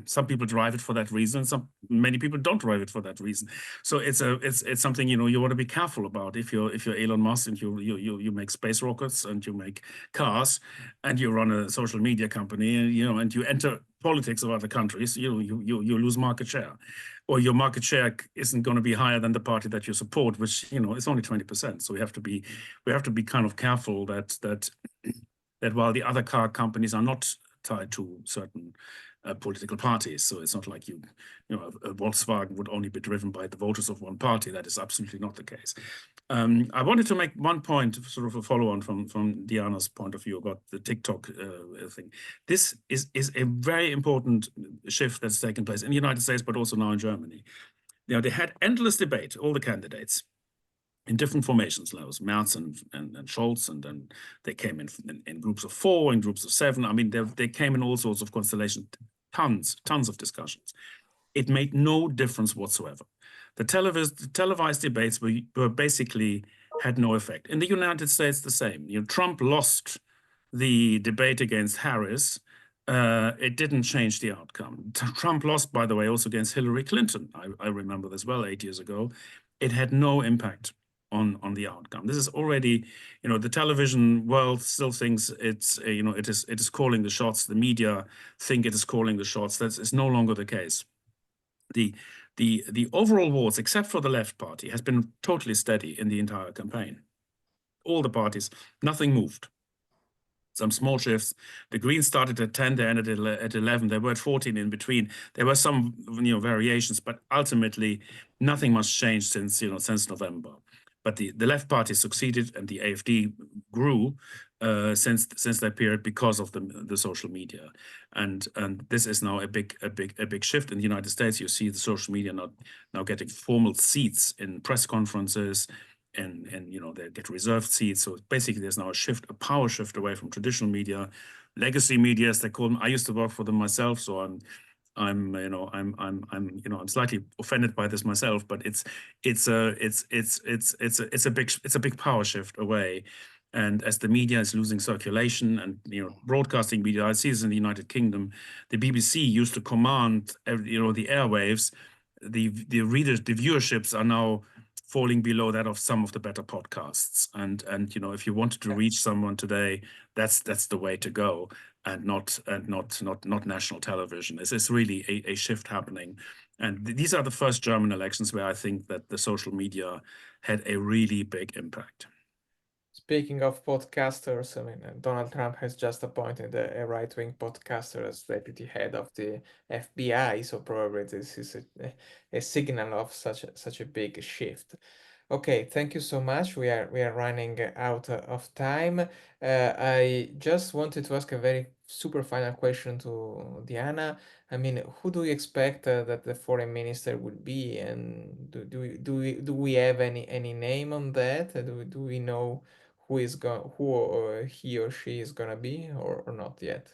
some people drive it for that reason. Many people don't drive it for that reason. So it's something you want to be careful about. If you're Elon Musk and you make space rockets and you make cars and you run a social media company and you enter politics of other countries, you lose market share, or your market share isn't going to be higher than the party that you support, which is only 20%. So we have to be kind of careful that while the other car companies are not tied to certain political parties, so it's not like a Volkswagen would only be driven by the voters of one party. That is absolutely not the case. I wanted to make one point, sort of a follow-on from Diana's point of view about the TikTok thing. This is a very important shift that's taken place in the United States, but also now in Germany. They had endless debate, all the candidates, in different formations. There was Merz and Scholz, and then they came in groups of 4, in groups of 7. I mean, they came in all sorts of constellations, tons of discussions. It made no difference whatsoever. The televised debates were basically had no effect. In the United States, the same. Trump lost the debate against Harris. It didn't change the outcome. Trump lost, by the way, also against Hillary Clinton. I remember this well, 8 years ago. It had no impact on the outcome. This is already, the television world still thinks it is calling the shots. The media think it is calling the shots. That is no longer the case. The overall votes, except for the left party, has been totally steady in the entire campaign. All the parties, nothing moved. Some small shifts. The Greens started at 10, they ended at 11. They were at 14 in between. There were some variations, but ultimately nothing much changed since November. But the left party succeeded, and the AfD grew since that period because of the social media, and this is now a big shift in the United States. You see the social media now getting formal seats in press conferences, and they get reserved seats. So basically, there's now a power shift away from traditional media, legacy media as they call them. I used to work for them myself, so I'm slightly offended by this myself, but it's a big power shift away. And as the media is losing circulation, and broadcasting media, I see this in the United Kingdom. The BBC used to command the airwaves. The viewerships are now falling below that of some of the better podcasts. And if you wanted to reach someone today, that's the way to go. And not national television. This is really a shift happening, and these are the first German elections where I think that the social media had a really big impact. Speaking of podcasters, I mean, Donald Trump has just appointed a right-wing podcaster as deputy head of the FBI, so probably this is a signal of such a big shift. Okay, thank you so much. We are running out of time. I just wanted to ask a very super final question to Diana. I mean, who do you expect that the foreign minister would be, and do we have any name on that? Do we know who he or she is gonna be, or not yet?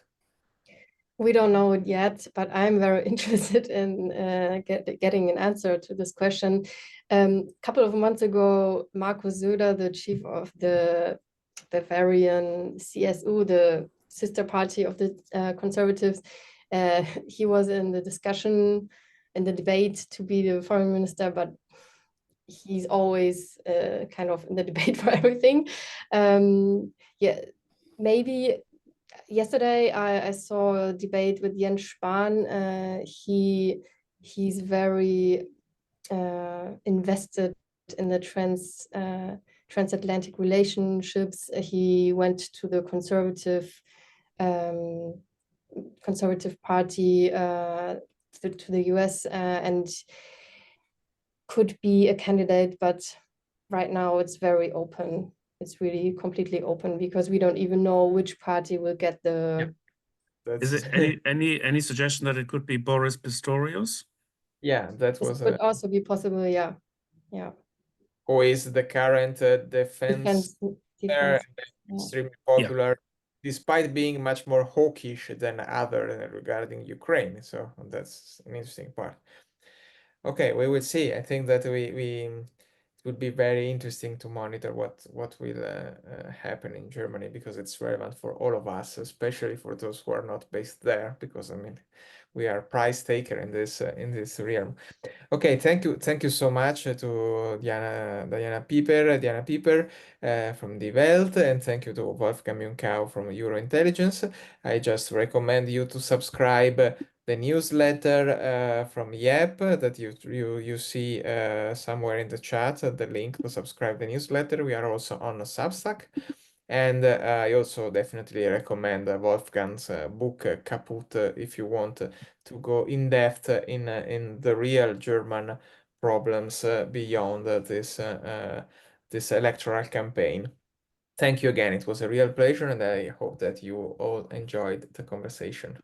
We don't know it yet, but I'm very interested in getting an answer to this question. Couple of months ago, Markus Söder, the chief of the Bavarian CSU, the sister party of the Conservatives, he was in the discussion, in the debate to be the foreign minister, but he's always kind of in the debate for everything. Yeah, maybe. Yesterday, I saw a debate with Jens Spahn. He's very invested in the transatlantic relationships. He went to the Conservative Party to the US and could be a candidate, but right now it's very open. It's really completely open because we don't even know which party will get the. Yep. Is it any suggestion that it could be Boris Pistorius? Yeah, that was. Could also be possible. Yeah. Who is the current defense defense. extremely popular despite being much more hawkish than other regarding Ukraine. So that's an interesting part. Okay, we will see. I think that it would be very interesting to monitor what will happen in Germany, because it's relevant for all of us, especially for those who are not based there, because I mean we are price taker in this realm. Okay, thank you so much to Diana Pieper from Die Welt, and thank you to Wolfgang Münkau from Eurointelligence. I just recommend you to subscribe the newsletter from YEP that you see somewhere in the chat, the link to subscribe the newsletter. We are also on Substack. And I also definitely recommend Wolfgang's book Kaput if you want to go in depth in the real German problems beyond this electoral campaign. Thank you again. It was a real pleasure, and I hope that you all enjoyed the conversation.